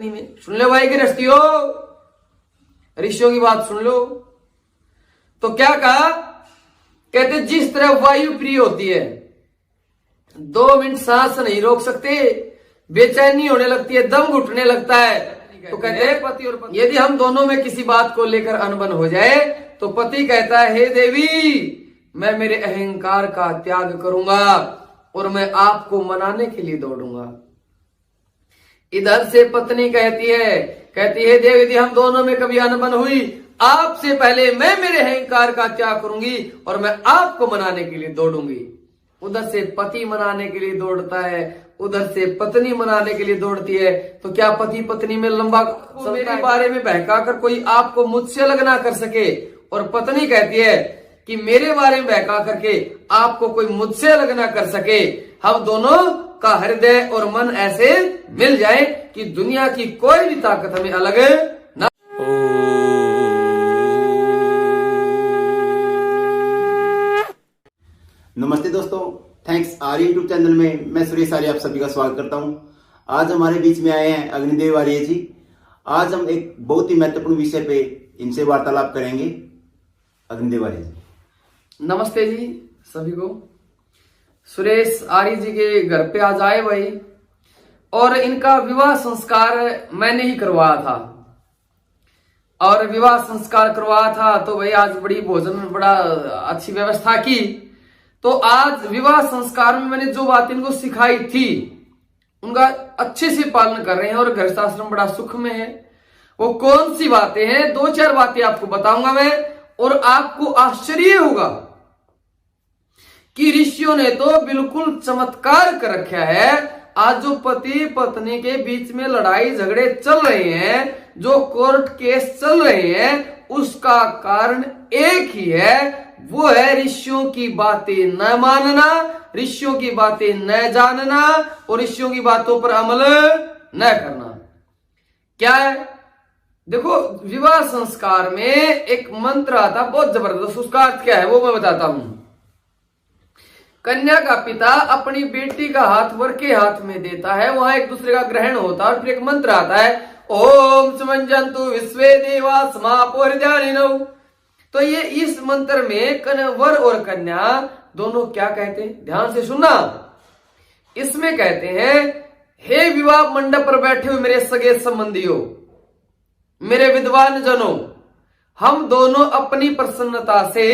सुन लो भाई गृहस्थियों, ऋषियों की बात सुन लो। तो क्या कहा, कहते जिस तरह वायु प्रिय होती है, 2 मिनट सांस नहीं रोक सकते, बेचैनी होने लगती है, दम घुटने लगता है। तो कहते हैं पति और पत्नी, यदि हम दोनों में किसी बात को लेकर अनबन हो जाए तो पति कहता है, हे देवी, मैं मेरे अहंकार का त्याग करूंगा और मैं आपको मनाने के लिए दौड़ूंगा। इधर से पत्नी कहती है देव, यदि हम दोनों में कभी अनबन हुई, आपसे पहले मैं मेरे अहंकार का त्याग करूंगी और मैं आपको मनाने के लिए दौड़ूंगी। उधर से पति मनाने के लिए दौड़ता है, उधर से पत्नी मनाने के लिए दौड़ती है। तो क्या पति पत्नी में लंबा मेरे बारे में बहका कर कोई आपको मुझसे अलग ना कर सके, और पत्नी कहती है कि मेरे बारे में बहका करके आपको कोई मुझसे अलग ना कर सके। हम दोनों का हृदय और मन ऐसे मिल जाए कि दुनिया की कोई भी ताकत हमें अलग ना। नमस्ते दोस्तों, थैंक्स आर्य यूट्यूब चैनल में मैं सुरेश आर्य आप सभी का स्वागत करता हूं। आज हमारे बीच में आए हैं अग्निदेव आर्य जी। आज हम एक बहुत ही महत्वपूर्ण विषय पे इनसे वार्तालाप करेंगे। अग्निदेव आर्य जी, नमस्ते जी सभी को। सुरेश आर्य जी के घर पे आज आए भाई, और इनका विवाह संस्कार मैंने ही करवाया था, और विवाह संस्कार करवाया था तो भाई आज बड़ी भोजन बड़ा अच्छी व्यवस्था की। तो आज विवाह संस्कार में मैंने जो बात इनको सिखाई थी उनका अच्छे से पालन कर रहे हैं और घर आश्रम बड़ा सुख में है। वो कौन सी बातें हैं, 2-4 बातें आपको बताऊंगा मैं, और आपको आश्चर्य होगा कि ऋषियों ने तो बिल्कुल चमत्कार कर रखा है। आज जो पति पत्नी के बीच में लड़ाई झगड़े चल रहे हैं, जो कोर्ट केस चल रहे हैं, उसका कारण एक ही है, वो है ऋषियों की बातें न मानना, ऋषियों की बातें न जानना और ऋषियों की बातों पर अमल न करना। क्या है, देखो विवाह संस्कार में एक मंत्र आता बहुत जबरदस्त, उसका अर्थ क्या है वो मैं बताता हूं। कन्या का पिता अपनी बेटी का हाथ वर के हाथ में देता है, वहां एक दूसरे का ग्रहण होता है और फिर एक मंत्र आता है, ओम सुमंजंतु विश्वे देवा समापोर्जानिनो। तो ये इस मंत्र में वर और कन्या दोनों क्या कहते हैं, ध्यान से सुनना। इसमें कहते हैं, हे विवाह मंडप पर बैठे हुए मेरे सगे संबंधियों, मेरे विद्वान जनों, हम दोनों अपनी प्रसन्नता से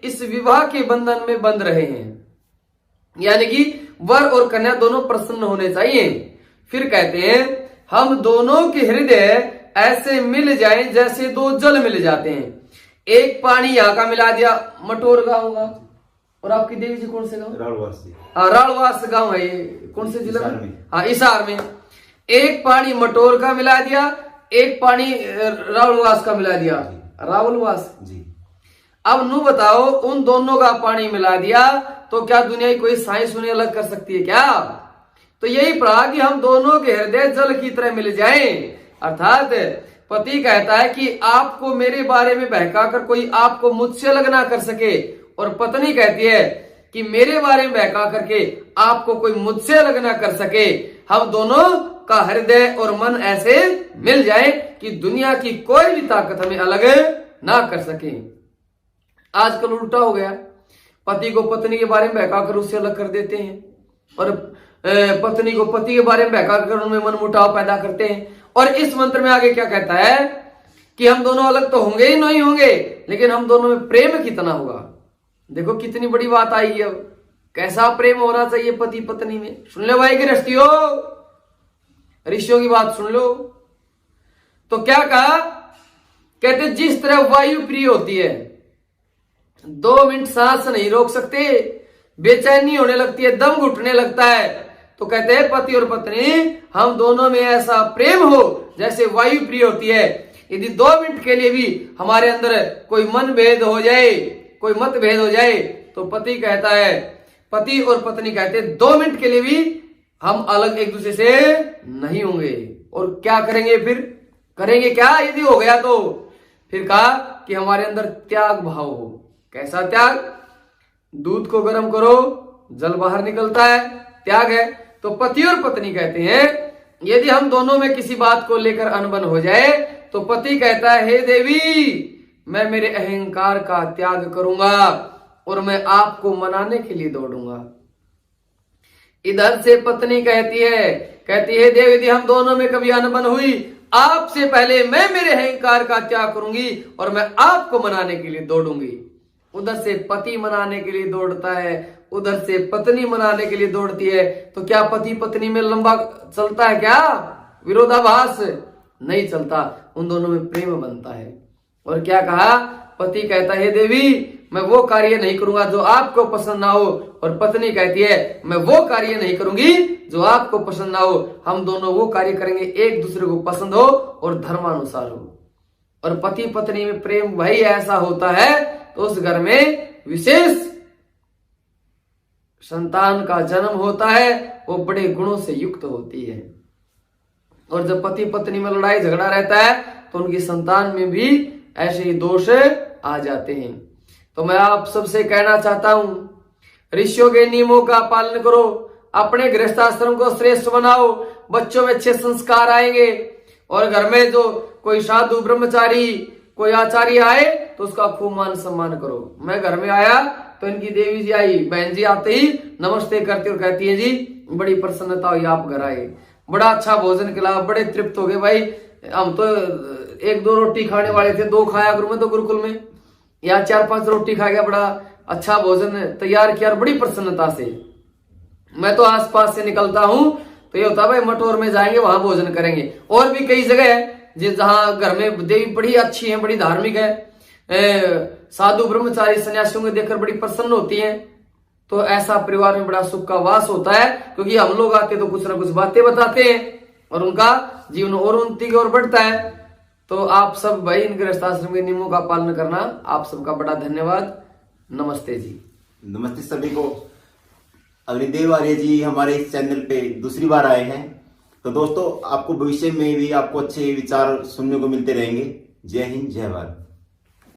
इस विवाह के बंधन में बंध रहे हैं। यानी कि वर और कन्या दोनों प्रसन्न होने चाहिए। फिर कहते हैं, हम दोनों के हृदय ऐसे मिल जाएं जैसे 2 जल मिल जाते हैं। एक पानी यहाँ का मिला दिया, मटोर गांव होगा, और आपकी देवी जी कौन से गांव? रालवास गांव है ये, कौन से जिला में? हाँ, हिसार में। एक पानी मटोर का मिला दिया, एक पानी रावलवास का मिला दिया, रावलवास जी। अब नू बताओ, उन दोनों का पानी मिला दिया तो क्या दुनिया की कोई साइंस उन्हें अलग कर सकती है क्या? तो यही पढ़ा कि हम दोनों के हृदय जल की तरह मिल जाएं। अर्थात पति कहता है कि आपको मेरे बारे में बहका कर कोई आपको मुझसे अलग ना कर सके, और पत्नी कहती है कि मेरे बारे में बहका करके आपको कोई मुझसे अलग ना कर सके। हम दोनों का हृदय और मन ऐसे मिल जाए कि दुनिया की कोई भी ताकत हमें अलग ना कर सके। आजकल उल्टा हो गया, पति को पत्नी के बारे में बहकाकर उससे अलग कर देते हैं, और पत्नी को पति के बारे में बहकाकर उनमें मनमुटाव पैदा करते हैं। और इस मंत्र में आगे क्या कहता है कि हम दोनों अलग तो होंगे ही नहीं होंगे, लेकिन हम दोनों में प्रेम कितना होगा। देखो कितनी बड़ी बात आई है, कैसा प्रेम होना चाहिए पति पत्नी में। सुन लो भाई गृहस्थियों, ऋषियों की बात सुन लो। तो क्या कहा, कहते जिस तरह वायु प्रिय होती है, 2 मिनट सांस नहीं रोक सकते, बेचैनी होने लगती है, दम घुटने लगता है। तो कहते हैं पति और पत्नी, हम दोनों में ऐसा प्रेम हो जैसे वायु प्रिय होती है। यदि 2 मिनट के लिए भी हमारे अंदर कोई मन भेद हो जाए, कोई मतभेद हो जाए, तो पति कहता है, पति और पत्नी कहते हैं 2 मिनट के लिए भी हम अलग एक दूसरे से नहीं होंगे। और क्या करेंगे फिर, करेंगे क्या यदि हो गया तो? फिर कहा कि हमारे अंदर त्याग भाव हो। कैसा त्याग? दूध को गर्म करो, जल बाहर निकलता है, त्याग है। तो पति और पत्नी कहते हैं यदि हम दोनों में किसी बात को लेकर अनबन हो जाए तो पति कहता है, हे देवी, मैं मेरे अहंकार का त्याग करूंगा और मैं आपको मनाने के लिए दौड़ूंगा। इधर से पत्नी कहती है देव, यदि हम दोनों में कभी अनबन हुई, आपसे पहले मैं मेरे अहंकार का त्याग करूंगी और मैं आपको मनाने के लिए दौड़ूंगी। उधर से पति मनाने के लिए दौड़ता है, उधर से पत्नी मनाने के लिए दौड़ती है। तो क्या पति पत्नी में लंबा चलता है? क्या विरोधाभास? नहीं चलता, उन दोनों में प्रेम बनता है। और क्या कहा? पति कहता है, देवी, मैं वो कार्य नहीं करूंगा जो आपको पसंद ना हो, और पत्नी कहती है, मैं वो कार्य नहीं करूंगी जो आपको पसंद ना हो। हम दोनों वो कार्य करेंगे एक दूसरे को पसंद हो और धर्मानुसार हो। और पति पत्नी में प्रेम भाई ऐसा होता है तो उस घर में विशेष संतान का जन्म होता है, वो बड़े गुणों से युक्त होती है। और जब पति पत्नी में लड़ाई झगड़ा रहता है तो उनकी संतान में भी ऐसे ही दोष आ जाते हैं। तो मैं आप सबसे कहना चाहता हूं, ऋषियों के नियमों का पालन करो, अपने गृहस्थाश्रम को श्रेष्ठ बनाओ, बच्चों में अच्छे संस्कार आएंगे। और घर में जो कोई साधु ब्रह्मचारी कोई आचार्य आए तो उसका खूब मान सम्मान करो। मैं घर में आया तो इनकी देवी जी आई, बहन जी आते ही नमस्ते करती और कहती है, जी बड़ी प्रसन्नता हुई आप घर आए, बड़ा अच्छा भोजन खिलाया, बड़े तृप्त हो गए भाई। हम तो 1-2 रोटी खाने वाले थे, 2 खाया करूं मैं तो गुरुकुल में, या 4-5 रोटी खा गया, बड़ा अच्छा भोजन तैयार किया और बड़ी प्रसन्नता से। मैं तो आसपास से निकलता हूं तो ये होता है, भाई मटोर में जाएंगे वहां भोजन करेंगे। और भी कई जगह है जहां घर में देवी बड़ी अच्छी है, बड़ी धार्मिक है, साधु ब्रह्मचारी सन्यासियों को देखकर बड़ी प्रसन्न होती हैं। तो ऐसा परिवार में बड़ा सुख का वास होता है, क्योंकि हम लोग आते तो कुछ ना कुछ बातें बताते हैं और उनका जीवन और उन्नति की ओर बढ़ता है। तो आप सब भाई इन गृहस्थाश्रम के नियमों का पालन करना। आप सबका बड़ा धन्यवाद। नमस्ते जी। नमस्ते सभी को। अग्निदेव आर्य जी हमारे इस चैनल पे दूसरी बार आए हैं। तो दोस्तों, आपको भविष्य में भी आपको अच्छे विचार सुनने को मिलते रहेंगे। जय हिंद, जय भारत।